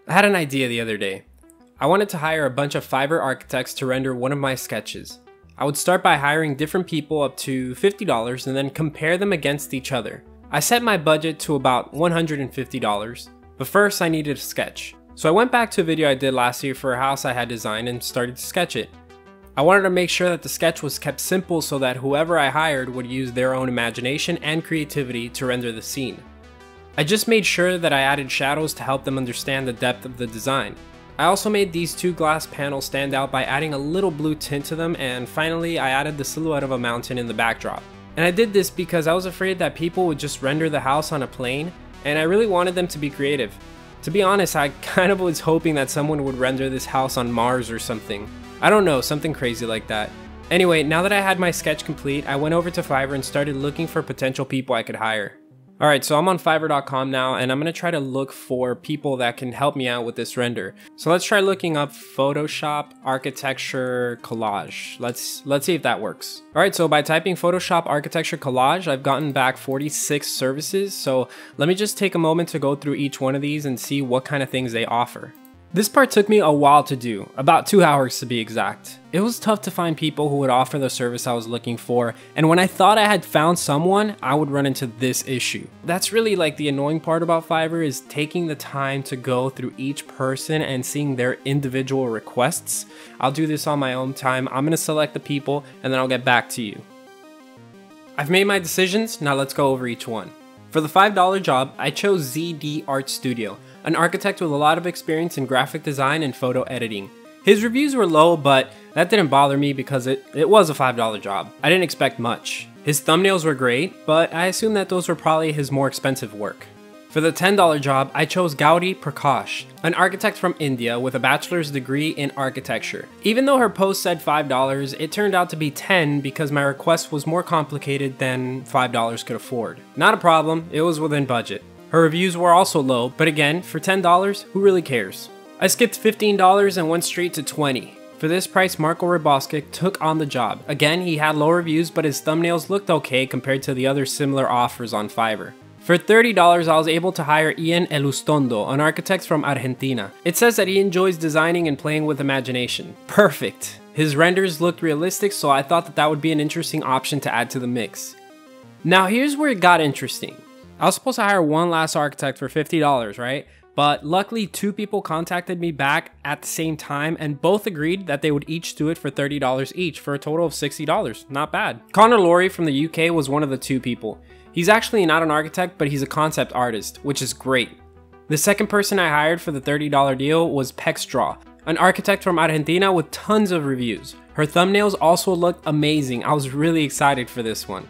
I had an idea the other day. I wanted to hire a bunch of Fiverr architects to render one of my sketches. I would start by hiring different people up to $50 and then compare them against each other. I set my budget to about $150, but first I needed a sketch. So I went back to a video I did last year for a house I had designed and started to sketch it. I wanted to make sure that the sketch was kept simple so that whoever I hired would use their own imagination and creativity to render the scene. I just made sure that I added shadows to help them understand the depth of the design. I also made these two glass panels stand out by adding a little blue tint to them, and finally I added the silhouette of a mountain in the backdrop. And I did this because I was afraid that people would just render the house on a plane, and I really wanted them to be creative. To be honest, I kind of was hoping that someone would render this house on Mars or something. I don't know, something crazy like that. Anyway, now that I had my sketch complete, I went over to Fiverr and started looking for potential people I could hire. Alright, so I'm on Fiverr.com now, and I'm going to try to look for people that can help me out with this render. So let's try looking up Photoshop Architecture Collage. Let's see if that works. Alright, so by typing Photoshop Architecture Collage, I've gotten back 46 services. So let me just take a moment to go through each one of these and see what kind of things they offer. This part took me a while to do, about 2 hours to be exact. It was tough to find people who would offer the service I was looking for, and when I thought I had found someone, I would run into this issue. That's really like the annoying part about Fiverr, is taking the time to go through each person and seeing their individual requests. I'll do this on my own time. I'm gonna select the people and then I'll get back to you. I've made my decisions, now let's go over each one. For the $5 job, I chose ZD Art Studio, an architect with a lot of experience in graphic design and photo editing. His reviews were low, but that didn't bother me because it was a $5 job. I didn't expect much. His thumbnails were great, but I assume that those were probably his more expensive work. For the $10 job, I chose Gauri Prakash, an architect from India with a bachelor's degree in architecture. Even though her post said $5, it turned out to be $10 because my request was more complicated than $5 could afford. Not a problem, it was within budget. Her reviews were also low, but again, for $10, who really cares? I skipped $15 and went straight to $20. For this price, Marko Ryboskic took on the job. Again, he had low reviews, but his thumbnails looked okay compared to the other similar offers on Fiverr. For $30, I was able to hire Ian Elustondo, an architect from Argentina. It says that he enjoys designing and playing with imagination. Perfect! His renders looked realistic, so I thought that that would be an interesting option to add to the mix. Now here's where it got interesting. I was supposed to hire one last architect for $50, right? But luckily 2 people contacted me back at the same time and both agreed that they would each do it for $30 each for a total of $60. Not bad. Laurie from the UK was one of the 2 people. He's actually not an architect, but he's a concept artist, which is great. The second person I hired for the $30 deal was Pexdraw, an architect from Argentina with tons of reviews. Her thumbnails also looked amazing. I was really excited for this one.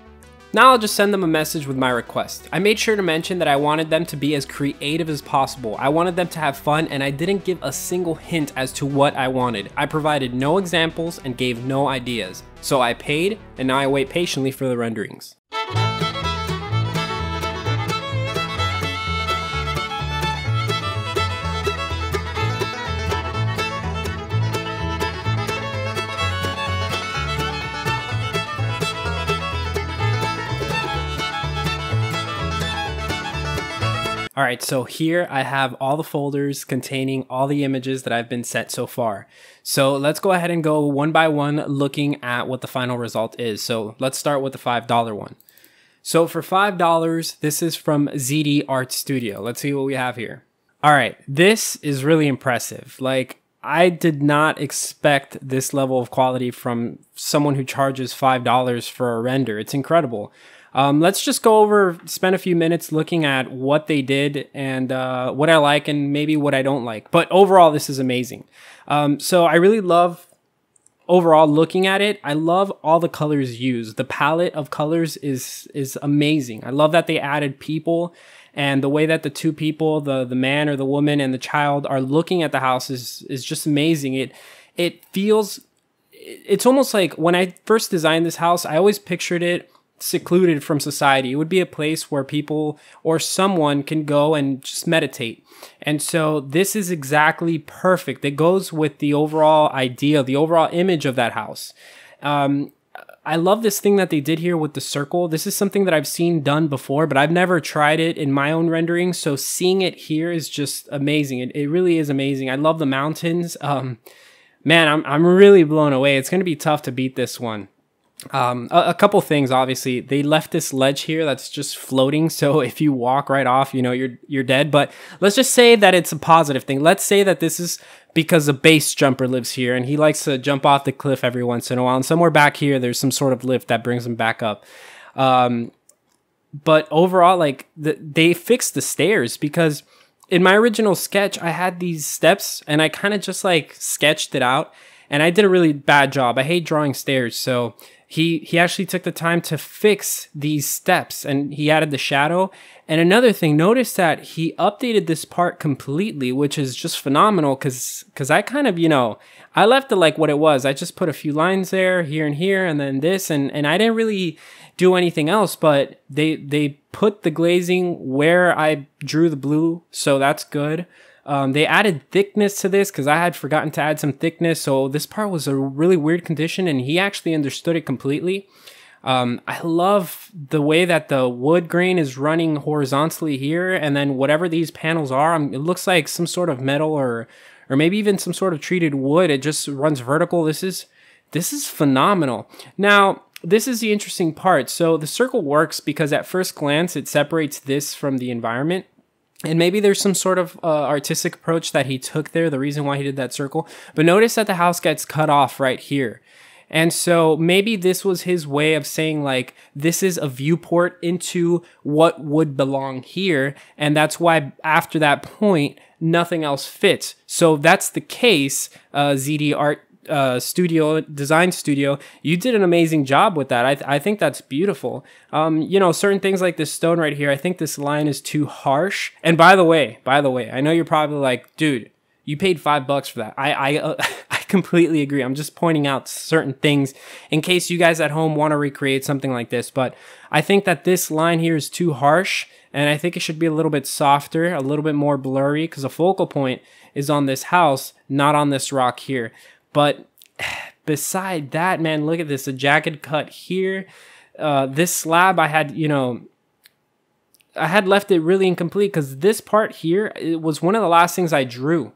Now I'll just send them a message with my request. I made sure to mention that I wanted them to be as creative as possible. I wanted them to have fun, and I didn't give a single hint as to what I wanted. I provided no examples and gave no ideas. So I paid, and now I wait patiently for the renderings. Alright, so here I have all the folders containing all the images that I've been set so far. So let's go ahead and go one by one looking at what the final result is. So let's start with the $5 one. So for $5, this is from ZD Art Studio. Let's see what we have here. Alright, this is really impressive. Like, I did not expect this level of quality from someone who charges $5 for a render. It's incredible. Let's just go over, spend a few minutes looking at what they did and what I like and maybe what I don't like. But overall, this is amazing. So I really love, overall, looking at it. I love all the colors used. The palette of colors is amazing. I love that they added people, and the way that the 2 people, the man or the woman and the child, are looking at the house is just amazing. It feels, it's almost like when I first designed this house, I always pictured it secluded from society. It would be a place where people or someone can go and just meditate. And so this is exactly perfect. It goes with the overall idea, the overall image of that house. I love this thing that they did here with the circle. This is something that I've seen done before, but I've never tried it in my own rendering. So seeing it here is just amazing. It really is amazing. I love the mountains. Man, I'm really blown away. It's going to be tough to beat this one. A couple things, obviously. They left this ledge here that's just floating, so if you walk right off, you know, you're dead. But let's just say that it's a positive thing. Let's say that this is because a base jumper lives here, and he likes to jump off the cliff every once in a while, and somewhere back here, there's some sort of lift that brings him back up. But overall, like, they fixed the stairs, because in my original sketch, I had these steps, and I kind of just, like, sketched it out, and I did a really bad job. I hate drawing stairs, so he actually took the time to fix these steps, and he added the shadow. And another thing, notice that he updated this part completely, which is just phenomenal, because I kind of, you know, I left it like what it was. I just put a few lines there, here and here, and then this, and I didn't really do anything else, but they put the glazing where I drew the blue, so that's good. They added thickness to this because I had forgotten to add some thickness. So this part was a really weird condition, and he actually understood it completely. I love the way that the wood grain is running horizontally here, and then whatever these panels are, it looks like some sort of metal or maybe even some sort of treated wood. It just runs vertical. This is phenomenal. Now, this is the interesting part. So the circle works because at first glance, it separates this from the environment. And maybe there's some sort of artistic approach that he took there, the reason why he did that circle. But notice that the house gets cut off right here. And so maybe this was his way of saying, like, this is a viewport into what would belong here. And that's why after that point, nothing else fits. So if that's the case, ZD Art Design Studio, you did an amazing job with that. I think that's beautiful. You know, certain things like this stone right here, I think this line is too harsh. And by the way, I know you're probably like, dude, you paid $5 for that. I completely agree. I'm just pointing out certain things in case you guys at home want to recreate something like this. But I think that this line here is too harsh, and I think it should be a little bit softer, a little bit more blurry, because the focal point is on this house, not on this rock here. But beside that, man, look at this, a jagged cut here. This slab, I had left it really incomplete because this part here, it was one of the last things I drew.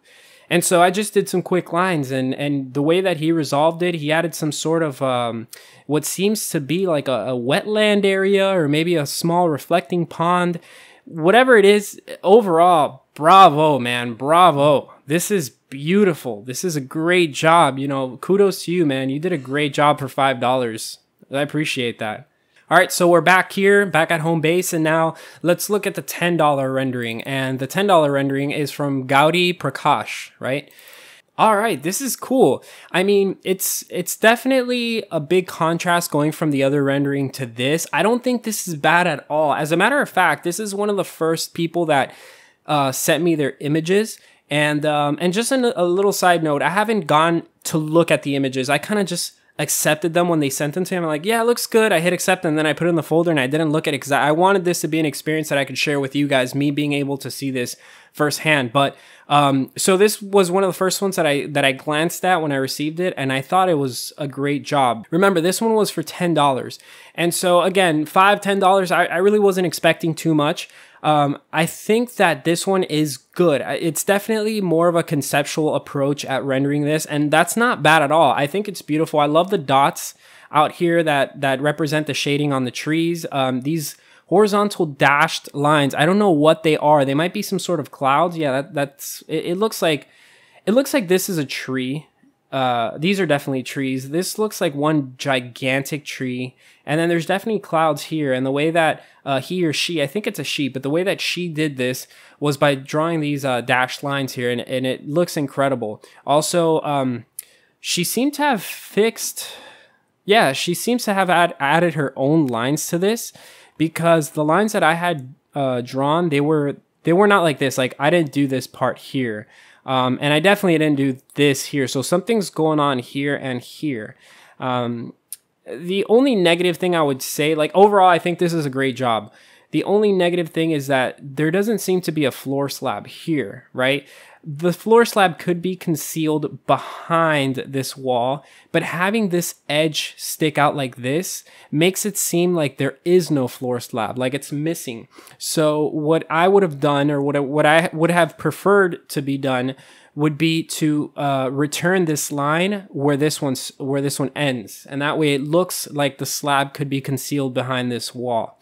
And so I just did some quick lines, and the way that he resolved it, he added some sort of what seems to be like a wetland area, or maybe a small reflecting pond. Whatever it is, overall, bravo, man, bravo. This is beautiful. This is a great job. You know, kudos to you, man. You did a great job for $5. I appreciate that. All right, so we're back here, back at home base, and now let's look at the $10 rendering. And the $10 rendering is from Gaudi Prakash, right? All right, this is cool. I mean, it's definitely a big contrast going from the other rendering to this. I don't think this is bad at all. As a matter of fact, this is one of the first people that sent me their images. And just a little side note, I haven't gone to look at the images. I kind of just accepted them when they sent them to me. I'm like, yeah, it looks good. I hit accept, and then I put it in the folder, and I didn't look at it because I wanted this to be an experience that I could share with you guys, me being able to see this firsthand. But so this was one of the first ones that I glanced at when I received it, and I thought it was a great job. Remember, this one was for $10. And so again, $10, I really wasn't expecting too much. I think that this one is good. It's definitely more of a conceptual approach at rendering this, and that's not bad at all. I think it's beautiful. I love the dots out here that represent the shading on the trees. These horizontal dashed lines, I don't know what they are. They might be some sort of clouds. Yeah, it looks like this is a tree. These are definitely trees. This looks like one gigantic tree. And then there's definitely clouds here. And the way that he or she, I think it's a she, but the way that she did this was by drawing these dashed lines here. And it looks incredible. Also, she seemed to have she seems to have added her own lines to this, because the lines that I had drawn, they were not like this. Like, I didn't do this part here. And I definitely didn't do this here. So something's going on here and here. The only negative thing I would say, like, overall, I think this is a great job. The only negative thing is that there doesn't seem to be a floor slab here, right? the floor slab could be concealed behind this wall, but having this edge stick out like this makes it seem like there is no floor slab, like it's missing. So what I would have done, or what I would have preferred to be done, would be to return this line where this one ends, and that way it looks like the slab could be concealed behind this wall.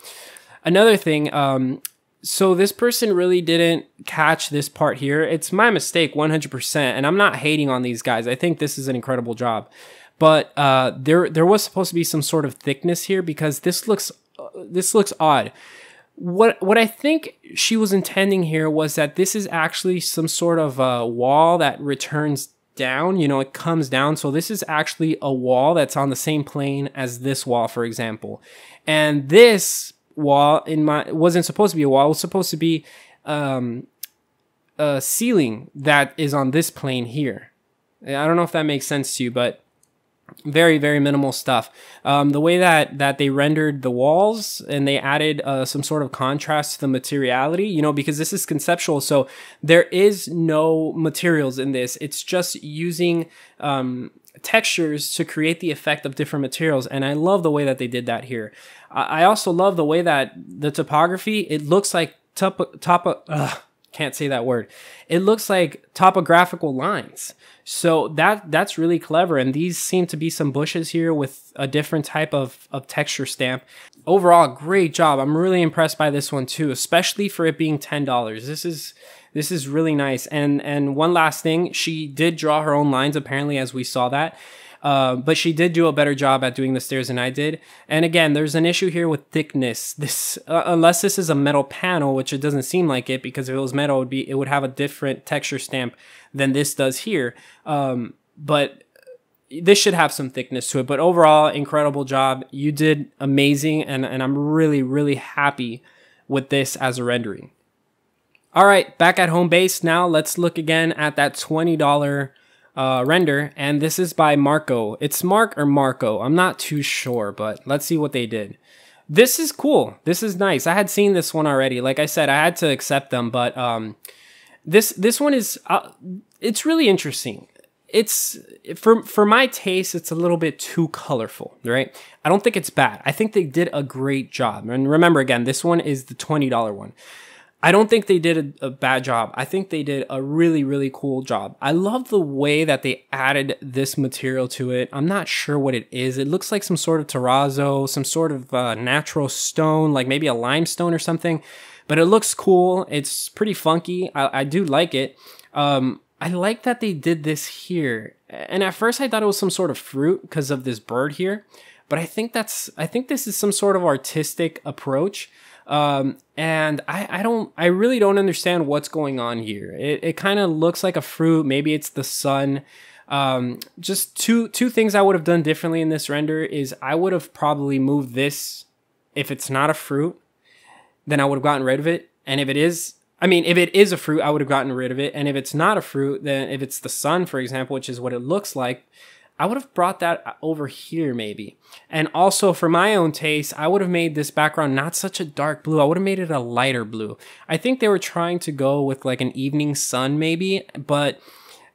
Another thing, so this person really didn't catch this part here. It's my mistake 100%, and I'm not hating on these guys. I think this is an incredible job. But there was supposed to be some sort of thickness here, because this looks odd. What I think she was intending here was that this is actually some sort of a wall that returns down, you know, it comes down. So this is actually a wall that's on the same plane as this wall, for example. And this wall wasn't supposed to be a wall. It was supposed to be a ceiling that is on this plane here. I don't know if that makes sense to you, but very, very minimal stuff. The way that they rendered the walls, and they added some sort of contrast to the materiality, you know, because this is conceptual, so there is no materials in this. It's just using textures to create the effect of different materials, and I love the way that they did that here. I also love the way that the topography, it looks like can't say that word. It looks like topographical lines. So that's really clever. And these seem to be some bushes here with a different type of texture stamp. Overall, great job. I'm really impressed by this one too, especially for it being $10. This is really nice. And one last thing, she did draw her own lines apparently, as we saw that. But she did do a better job at doing the stairs than I did. And again, there's an issue here with thickness. This, unless this is a metal panel, which it doesn't seem like it, because if it was metal, it would have a different texture stamp than this does here. But this should have some thickness to it. But overall, incredible job. You did amazing, and I'm really, really happy with this as a rendering. All right, back at home base now. Let's look again at that $20 render, and this is by Marco. It's Mark or Marco, I'm not too sure, but let's see what they did. This is cool. This is nice. I had seen this one already. Like I said, I had to accept them, but this one is it's really interesting. It's for my taste, it's a little bit too colorful, right? I don't think it's bad. I think they did a great job. And remember, again, this one is the $20 one. I don't think they did a bad job. I think they did a really, really cool job. I love the way that they added this material to it. I'm not sure what it is. It looks like some sort of terrazzo, some sort of natural stone, like maybe a limestone or something. But it looks cool. It's pretty funky. I do like it. I like that they did this here. And at first I thought it was some sort of fruit because of this bird here. But I think this is some sort of artistic approach. And I really don't understand what's going on here. It kind of looks like a fruit. Maybe it's the sun. Just two things I would have done differently in this render is I would have probably moved this. If it's not a fruit, then I would have gotten rid of it. And if it is a fruit, I would have gotten rid of it. And if it's not a fruit, then if it's the sun, for example, which is what it looks like, I would have brought that over here maybe. And also for my own taste, I would have made this background not such a dark blue. I would have made it a lighter blue. I think they were trying to go with like an evening sun maybe, but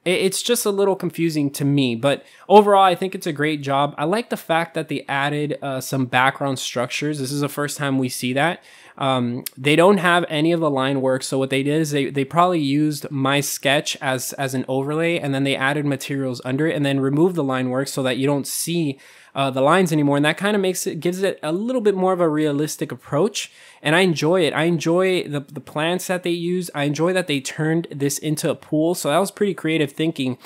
it's just a little confusing to me. But overall, I think it's a great job. I like the fact that they added some background structures. This is the first time we see that. They don't have any of the line work. So what they did is they probably used my sketch as an overlay, and then they added materials under it and then removed the line work so that you don't see the lines anymore. And that kind of gives it a little bit more of a realistic approach. And I enjoy it. I enjoy the plants that they use. I enjoy that they turned this into a pool. So that was pretty creative thinking.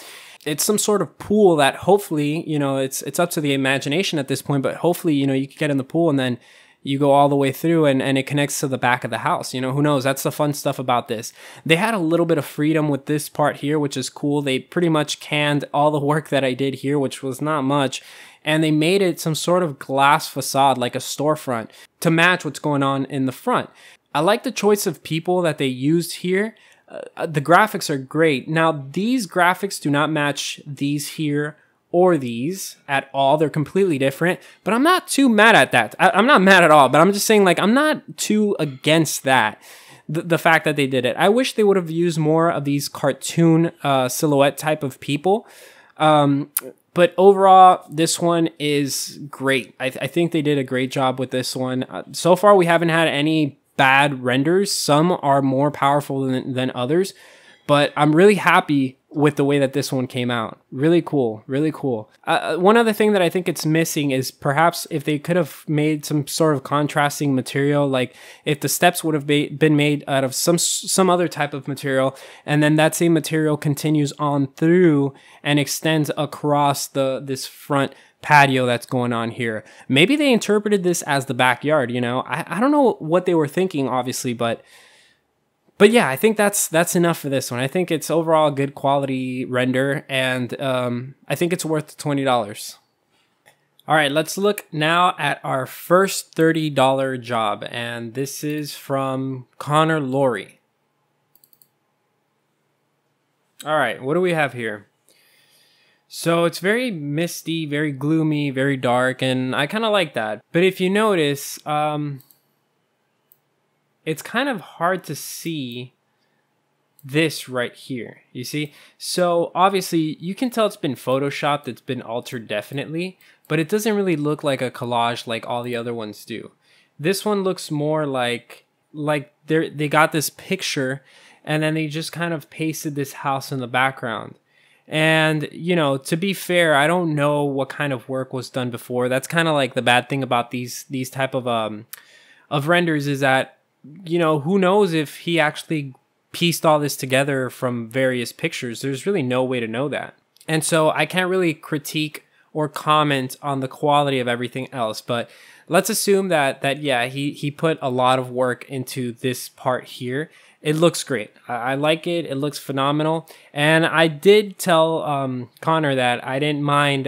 It's some sort of pool that hopefully, you know, it's up to the imagination at this point, but hopefully, you know, you can get in the pool and then you go all the way through and it connects to the back of the house. You know, who knows? That's the fun stuff about this. They had a little bit of freedom with this part here, which is cool. They pretty much canned all the work that I did here, which was not much. And they made it some sort of glass facade, like a storefront, to match what's going on in the front. I like the choice of people that they used here. The graphics are great. Now, these graphics do not match these here or these at all. They're completely different, but I'm not too mad at that. I'm not mad at all, but I'm just saying, like, I'm not too against that. the fact that they did it. I wish they would have used more of these cartoon silhouette type of people. But overall, this one is great. I think they did a great job with this one. So far, we haven't had any bad renders. Some are more powerful than others, but I'm really happy with the way that this one came out. Really cool, really cool. One other thing that I think it's missing is perhaps if they could have made some sort of contrasting material, like if the steps would have been made out of some other type of material, and then that same material continues on through and extends across this front patio that's going on here. Maybe they interpreted this as the backyard, you know? I don't know what they were thinking, obviously, but yeah, I think that's enough for this one. I think it's overall a good quality render, and I think it's worth $20. All right, let's look now at our first $30 job, and this is from Laurie. All right, what do we have here? So it's very misty, very gloomy, very dark, and I kind of like that. But if you notice, it's kind of hard to see this right here, you see? So obviously you can tell it's been photoshopped, it's been altered definitely, but it doesn't really look like a collage like all the other ones do. This one looks more like they got this picture and then they just kind of pasted this house in the background. And, you know, to be fair, I don't know what kind of work was done before. That's kind of like the bad thing about these type of renders is that, you know, who knows if he actually pieced all this together from various pictures. There's really no way to know that. And so I can't really critique or comment on the quality of everything else, but let's assume that yeah, he put a lot of work into this part here. It looks great. I like it. It looks phenomenal. And I did tell Connor that I didn't mind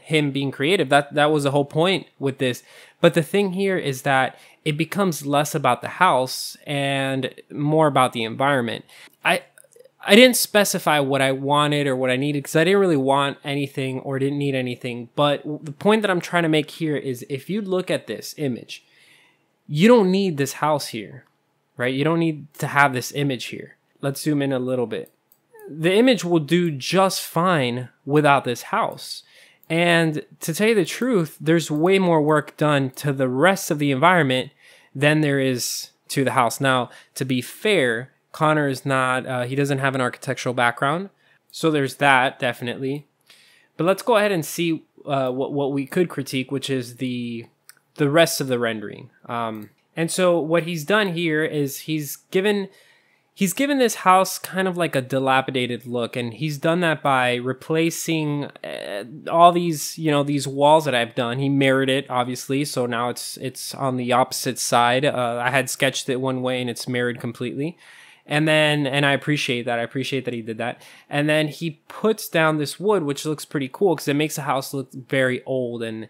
him being creative. That was the whole point with this. But the thing here is that it becomes less about the house and more about the environment. I didn't specify what I wanted or what I needed because I didn't really want anything or didn't need anything. But the point that I'm trying to make here is if you look at this image, you don't need this house here, right? You don't need to have this image here. Let's zoom in a little bit. The image will do just fine without this house. And to tell you the truth, there's way more work done to the rest of the environment than there is to the house. Now, to be fair, Connor is not, he doesn't have an architectural background. So there's that, definitely. But let's go ahead and see what we could critique, which is the rest of the rendering. And so what he's done here is he's given this house kind of like a dilapidated look, and he's done that by replacing all these, you know, these walls that I've done. He mirrored it, obviously, so now it's on the opposite side. I had sketched it one way, and it's mirrored completely. And I appreciate that. I appreciate that he did that. And then he puts down this wood, which looks pretty cool because it makes the house look very old and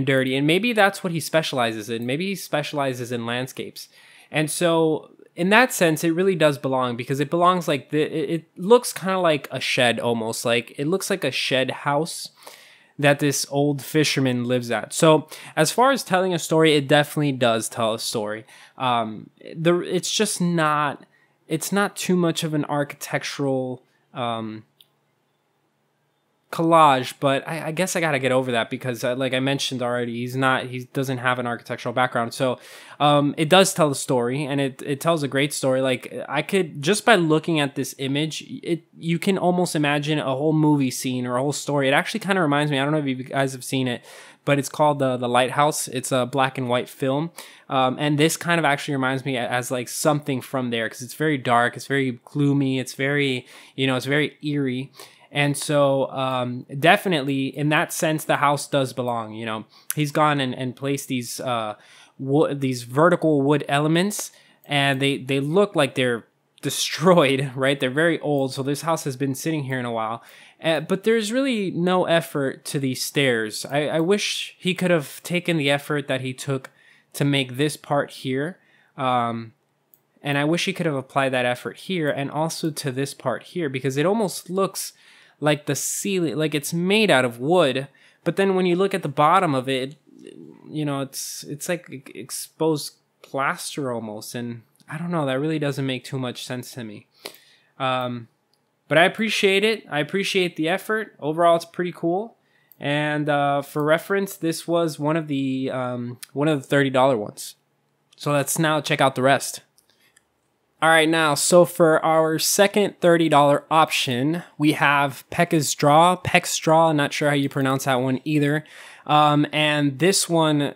dirty. And maybe that's what he specializes in. Maybe he specializes in landscapes. And so in that sense, it really does belong because it belongs like it looks kind of like a shed almost. Like it looks like a shed house that this old fisherman lives at. So as far as telling a story, it definitely does tell a story. It's just not... It's not too much of an architectural collage, but I guess I gotta get over that because, like I mentioned already, he doesn't have an architectural background. So it does tell a story, and it tells a great story. Like I could, just by looking at this image, you can almost imagine a whole movie scene or a whole story. It actually kind of reminds me, I don't know if you guys have seen it, but it's called The Lighthouse. It's a black and white film. And this kind of actually reminds me as like something from there because it's very dark, it's very gloomy, it's very, it's very eerie. And so definitely in that sense, the house does belong. He's gone and placed these vertical wood elements, and they look like they're destroyed, right? They're very old. So this house has been sitting here in a while. But there's really no effort to these stairs. I wish he could have taken the effort that he took to make this part here. And I wish he could have applied that effort here and also to this part here, because it almost looks like the ceiling, like it's made out of wood. But then when you look at the bottom of it, it's like exposed plaster almost. And I don't know, that really doesn't make too much sense to me. But I appreciate it. I appreciate the effort. Overall, it's pretty cool. And for reference, this was one of the $30 ones. So let's now check out the rest. All right, now, so for our second $30 option, we have Pekka's Straw. Peck's Straw, I'm not sure how you pronounce that one either. And this one,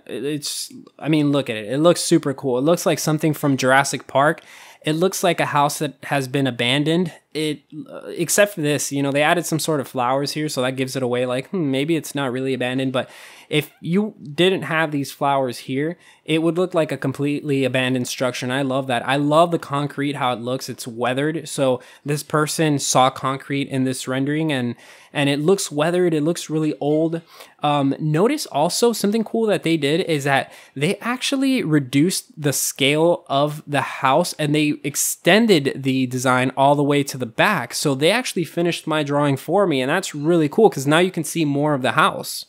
I mean, look at it. It looks super cool. It looks like something from Jurassic Park. It looks like a house that has been abandoned. Except for this, you know, they added some sort of flowers here, so that gives it away like, maybe it's not really abandoned. But if you didn't have these flowers here, it would look like a completely abandoned structure, and I love that. I love the concrete, how it looks. It's weathered, so this person saw concrete in this rendering, and it looks weathered. It looks really old. Notice also something cool that they did is that they actually reduced the scale of the house, and they extended the design all the way to the back. So they actually finished my drawing for me, and that's really cool because now you can see more of the house.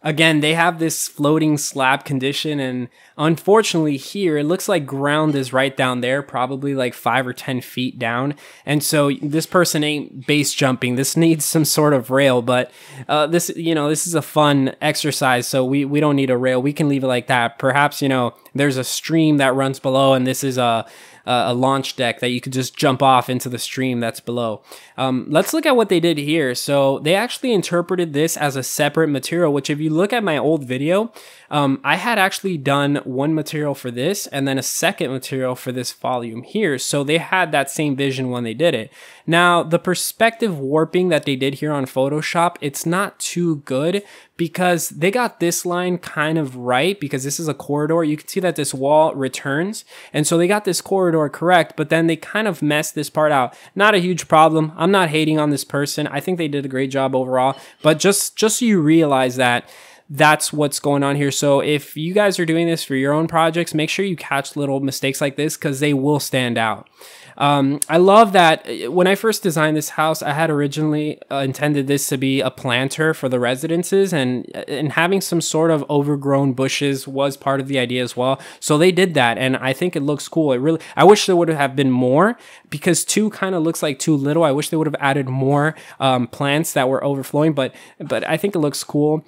Again, they have this floating slab condition, and unfortunately here, it looks like ground is right down there, probably like 5 or 10 feet down. And so this person ain't base jumping. This needs some sort of rail, but this is a fun exercise, so we don't need a rail. We can leave it like that. Perhaps, you know, there's a stream that runs below, and this is a launch deck that you could just jump off into the stream that's below. Let's look at what they did here. So they actually interpreted this as a separate material, which if you look at my old video, I had actually done one material for this and then a second material for this volume here. So they had that same vision when they did it. Now, the perspective warping that they did here on Photoshop, it's not too good because they got this line kind of right because this is a corridor. You can see that this wall returns. And so they got this corridor correct, but then they kind of messed this part out. Not a huge problem. I'm not hating on this person. I think they did a great job overall, but just so you realize that that's what's going on here. So if you guys are doing this for your own projects, make sure you catch little mistakes like this because they will stand out. I love that when I first designed this house, I had originally intended this to be a planter for the residences, and having some sort of overgrown bushes was part of the idea as well. So they did that, and I think it looks cool. I wish there would have been more because 2 kind of looks like too little. I wish they would have added more plants that were overflowing, but I think it looks cool.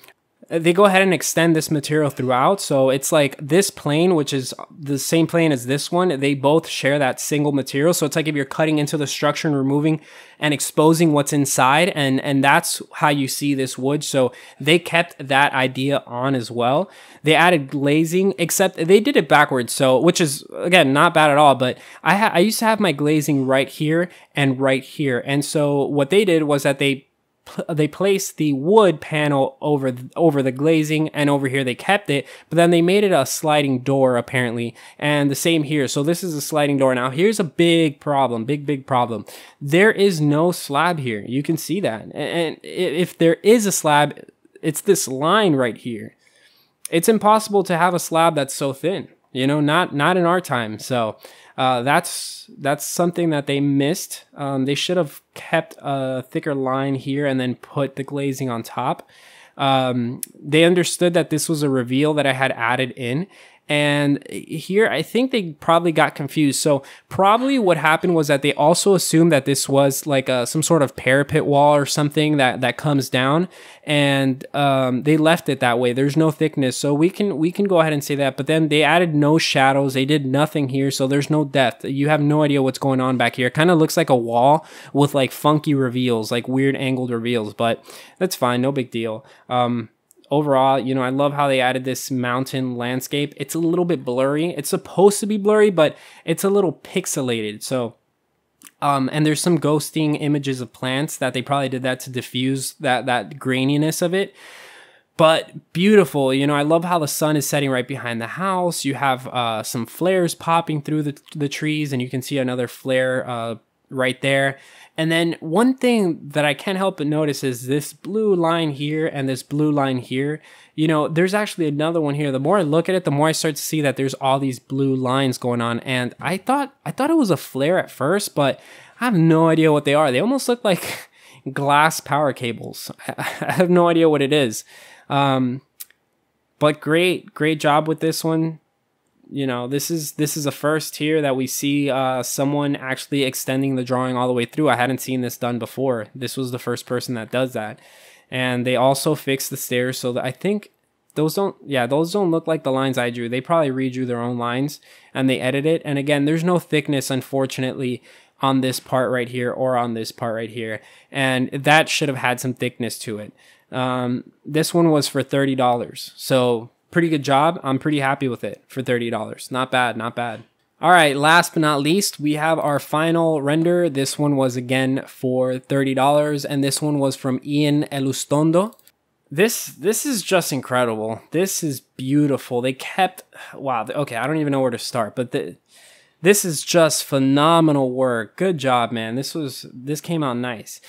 They go ahead and extend this material throughout. So it's like this plane, which is the same plane as this one, they both share that single material. So it's like if you're cutting into the structure and removing and exposing what's inside, and that's how you see this wood. So they kept that idea on as well. They added glazing, except they did it backwards. So, which is, again, not bad at all, but I used to have my glazing right here and right here. And so what they did was that they placed the wood panel over the glazing, and over here they kept it, but then they made it a sliding door apparently, and the same here. So this is a sliding door. Now here's a big problem, big problem. There is no slab here. You can see that, and if there is a slab, it's this line right here. It's impossible to have a slab that's so thin, you know, not in our time. So that's something that they missed. They should have kept a thicker line here and then put the glazing on top. They understood that this was a reveal that I had added in. And here, I think they probably got confused. So probably what happened was that they also assumed that this was like some sort of parapet wall or something that comes down, and they left it that way. There's no thickness, so we can go ahead and say that. But then they added no shadows. They did nothing here, so there's no depth. You have no idea what's going on back here. It kind of looks like a wall with like funky reveals, like weird angled reveals, but that's fine, no big deal. Overall, you know, I love how they added this mountain landscape. It's a little bit blurry. It's supposed to be blurry, but it's a little pixelated. So, and there's some ghosting images of plants that they probably did that to diffuse that graininess of it. But beautiful, you know, I love how the sun is setting right behind the house. You have some flares popping through the trees, and you can see another flare right there. And then one thing that I can't help but notice is this blue line here and this blue line here. You know, there's actually another one here. The more I look at it, the more I start to see that there's all these blue lines going on. And I thought it was a flare at first, but I have no idea what they are. They almost look like glass power cables. I have no idea what it is. But great job with this one. you know, this is a first here that we see someone actually extending the drawing all the way through. I hadn't seen this done before. This was the first person that does that. And they also fixed the stairs so that I think those don't look like the lines I drew. They probably redrew their own lines and they edit it. And again, there's no thickness, unfortunately, on this part right here or on this part right here. And that should have had some thickness to it. This one was for $30. So pretty good job. I'm pretty happy with it for $30. Not bad, not bad. All right, last but not least, we have our final render. This one was again for $30, and this one was from Ian Elustondo. This is just incredible. This is beautiful. They kept, wow, okay, I don't even know where to start, but this is just phenomenal work. Good job, man. This came out nice.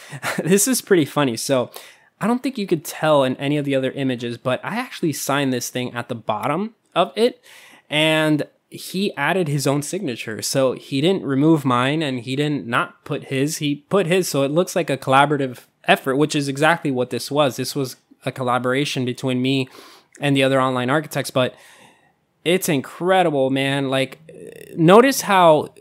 This is pretty funny. So I don't think you could tell in any of the other images, but I actually signed this thing at the bottom of it, and he added his own signature. So he didn't remove mine and he didn't not put his, he put his. So it looks like a collaborative effort, which is exactly what this was. This was a collaboration between me and the other online architects, but it's incredible, man. Like, notice how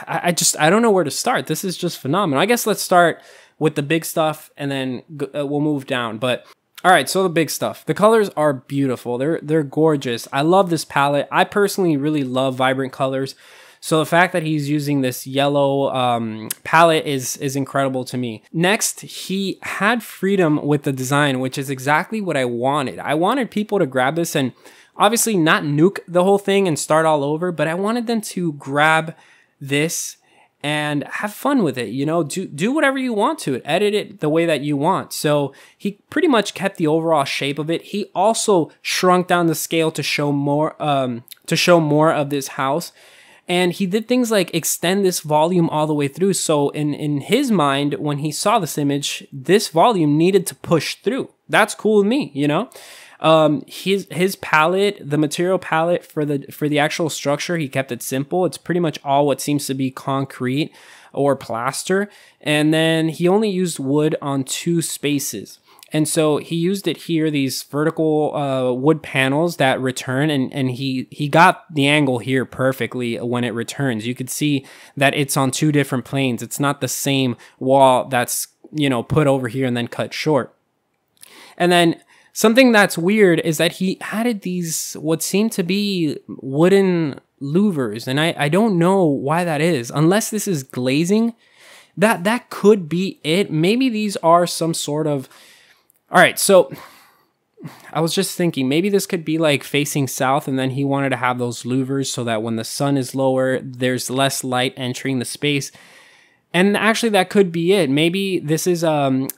I don't know where to start. This is just phenomenal. I guess let's start with the big stuff and then we'll move down. But all right, so the big stuff. The colors are beautiful. They're gorgeous. I love this palette. I personally really love vibrant colors. So the fact that he's using this yellow palette is incredible to me. Next, he had freedom with the design, which is exactly what I wanted. I wanted people to grab this and obviously not nuke the whole thing and start all over, but I wanted them to grab this and have fun with it, you know, do whatever you want to it, edit it the way that you want. So he pretty much kept the overall shape of it. He also shrunk down the scale to show more of this house. And he did things like extend this volume all the way through. So in his mind, when he saw this image, this volume needed to push through. That's cool with me, you know? His palette, the material palette for the actual structure, he kept it simple. It's pretty much all what seems to be concrete or plaster. And then he only used wood on 2 spaces. And so he used it here, these vertical wood panels that return, and he got the angle here perfectly when it returns. You could see that it's on 2 different planes. It's not the same wall that's, you know, put over here and then cut short. And then something that's weird is that he added these, what seem to be wooden louvers, and I don't know why that is, unless this is glazing. That could be it. Maybe these are some sort of... All right, so I was just thinking maybe this could be like facing south, and then he wanted to have those louvers so that when the sun is lower, there's less light entering the space. And actually, that could be it. Maybe this is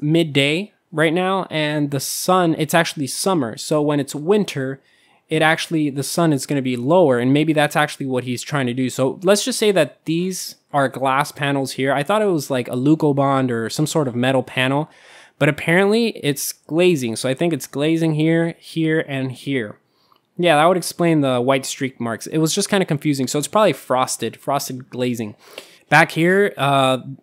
midday right now, and the sun, it's actually summer. So when it's winter, the sun is going to be lower, and maybe that's actually what he's trying to do. So let's just say that these are glass panels here. I thought it was like a Leucobond or some sort of metal panel, but apparently it's glazing. So I think it's glazing here, here, and here. Yeah, that would explain the white streak marks. It was just kind of confusing. So it's probably frosted glazing. Back here,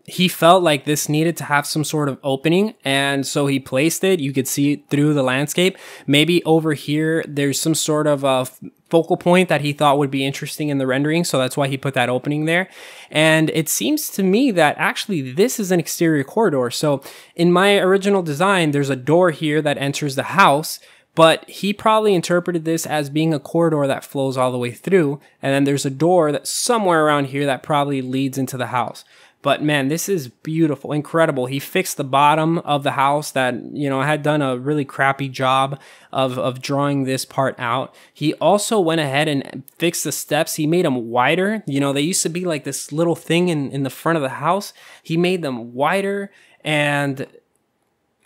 he felt like this needed to have some sort of opening, and so he placed it. You could see it through the landscape. Maybe over here, there's some sort of focal point that he thought would be interesting in the rendering, so that's why he put that opening there. And it seems to me that actually this is an exterior corridor. So in my original design, there's a door here that enters the house, but he probably interpreted this as being a corridor that flows all the way through. And then there's a door that's somewhere around here that probably leads into the house. But man, this is beautiful, incredible. He fixed the bottom of the house that, you know, had done a really crappy job of drawing this part out. He also went ahead and fixed the steps. He made them wider. You know, they used to be like this little thing in the front of the house. He made them wider, and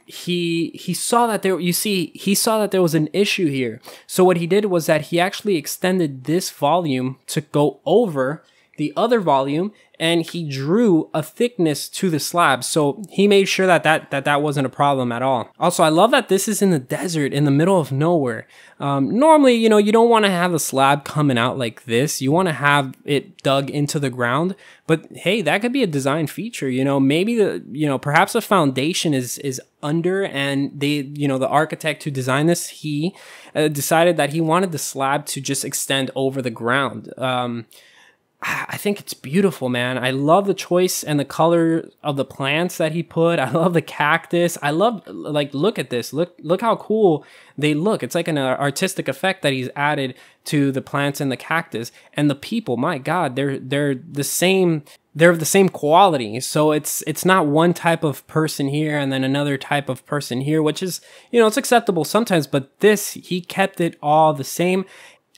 he saw that he saw that there was an issue here. So what he did was that he actually extended this volume to go over the other volume and he drew a thickness to the slab. So he made sure that wasn't a problem at all. Also, I love that this is in the desert in the middle of nowhere. Normally, you know, you don't want to have the slab coming out like this. You want to have it dug into the ground. But hey, that could be a design feature. You know, maybe perhaps a foundation is under, and the architect who designed this, he decided that he wanted the slab to just extend over the ground. I think it's beautiful, man. I love the choice and the color of the plants that he put. I love the cactus. I love, like, look at this. Look how cool they look. It's like an artistic effect that he's added to the plants and the cactus. And the people, my God, they're the same. They're of the same quality. So it's not one type of person here and then another type of person here, which is, you know, it's acceptable sometimes, but this, he kept it all the same.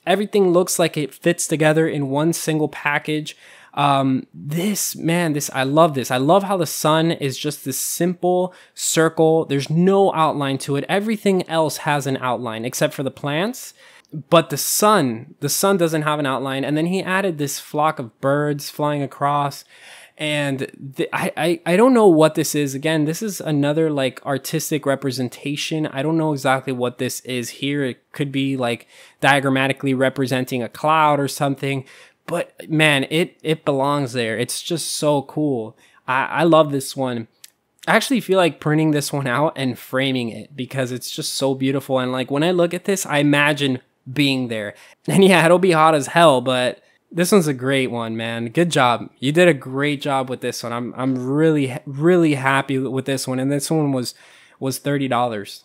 Everything looks like it fits together in one single package. I love this. I love how the sun is just this simple circle. There's no outline to it. Everything else has an outline except for the plants. But the sun doesn't have an outline. And then he added this flock of birds flying across. And I don't know what this is. Again, this is another like artistic representation. I don't know exactly what this is here. It could be like diagrammatically representing a cloud or something. But man, it belongs there. It's just so cool. I love this one. I actually feel like printing this one out and framing it because it's just so beautiful. And like when I look at this, I imagine being there. And yeah, it'll be hot as hell, but this one's a great one, man. Good job. You did a great job with this one. I'm really happy with this one. And this one was $30.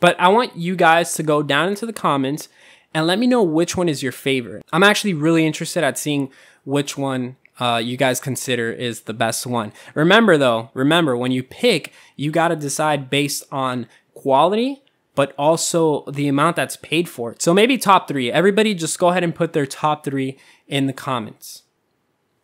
But I want you guys to go down into the comments and let me know which one is your favorite. I'm actually really interested at seeing which one you guys consider is the best one. Remember, when you pick, you got to decide based on quality, but also the amount that's paid for it. So maybe top 3. Everybody just go ahead and put their top 3 in the comments.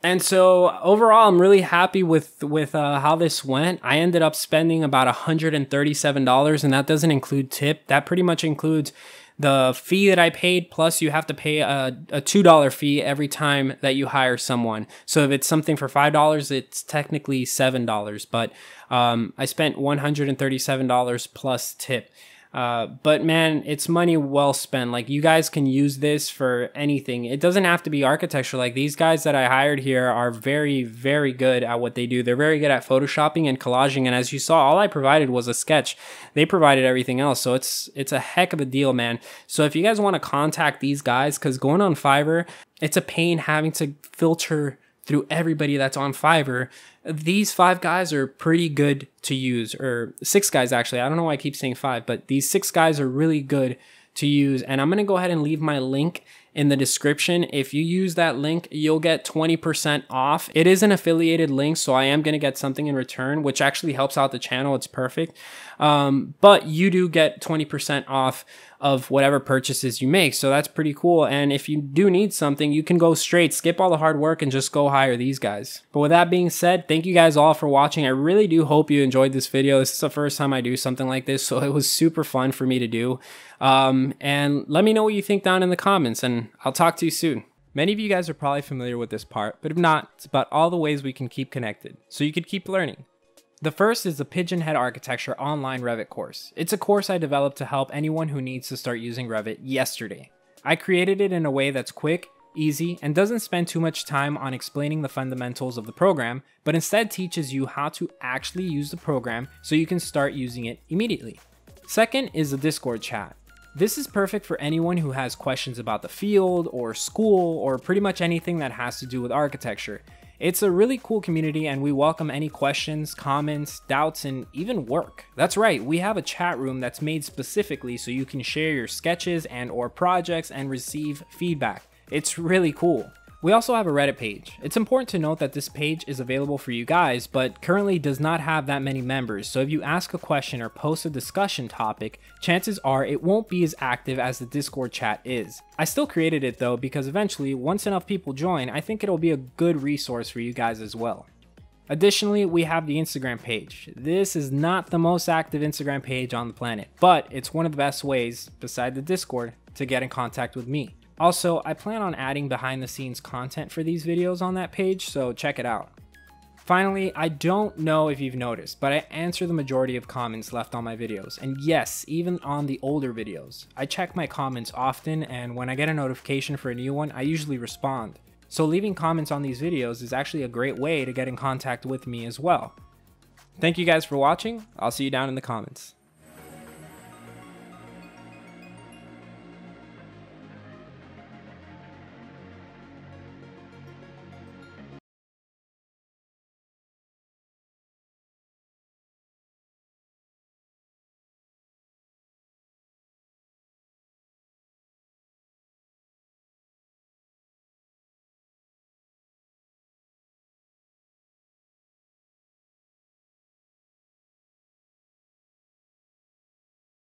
And so overall, I'm really happy with how this went. I ended up spending about $137, and that doesn't include tip. That pretty much includes the fee that I paid, plus you have to pay a $2 fee every time that you hire someone. So if it's something for $5, it's technically $7. But I spent $137 plus tip. But man, it's money well spent. Like, you guys can use this for anything. It doesn't have to be architecture. Like, these guys that I hired here are very, very good at what they do. They're very good at photoshopping and collaging. And as you saw, all I provided was a sketch. They provided everything else. So it's a heck of a deal, man. So if you guys want to contact these guys, because going on Fiverr, it's a pain having to filter through everybody that's on Fiverr. These 5 guys are pretty good to use, or 6 guys actually. I don't know why I keep saying 5, but these 6 guys are really good to use. And I'm going to go ahead and leave my link in the description. If you use that link, you'll get 20% off. It is an affiliated link, so I am going to get something in return, which actually helps out the channel. It's perfect. But you do get 20% off of whatever purchases you make. So that's pretty cool. And if you do need something, you can go straight, skip all the hard work and just go hire these guys. But with that being said, thank you guys all for watching. I really do hope you enjoyed this video. This is the first time I do something like this, so it was super fun for me to do. And let me know what you think down in the comments, and I'll talk to you soon. Many of you guys are probably familiar with this part, but if not, it's about all the ways we can keep connected, so you could keep learning. The first is the Pigeon Head Architecture online Revit course. It's a course I developed to help anyone who needs to start using Revit yesterday. I created it in a way that's quick, easy, and doesn't spend too much time on explaining the fundamentals of the program, but instead teaches you how to actually use the program so you can start using it immediately. Second is the Discord chat. This is perfect for anyone who has questions about the field or school or pretty much anything that has to do with architecture. It's a really cool community, and we welcome any questions, comments, doubts, and even work. That's right, we have a chat room that's made specifically so you can share your sketches and or projects and receive feedback. It's really cool. We also have a Reddit page. It's important to note that this page is available for you guys, but currently does not have that many members, so if you ask a question or post a discussion topic, chances are it won't be as active as the Discord chat is. I still created it though, because eventually, once enough people join, I think it'll be a good resource for you guys as well. Additionally, we have the Instagram page. This is not the most active Instagram page on the planet, but it's one of the best ways, beside the Discord, to get in contact with me. Also, I plan on adding behind the scenes content for these videos on that page, so check it out. Finally, I don't know if you've noticed, but I answer the majority of comments left on my videos, and yes, even on the older videos. I check my comments often, and when I get a notification for a new one, I usually respond. So leaving comments on these videos is actually a great way to get in contact with me as well. Thank you guys for watching. I'll see you down in the comments.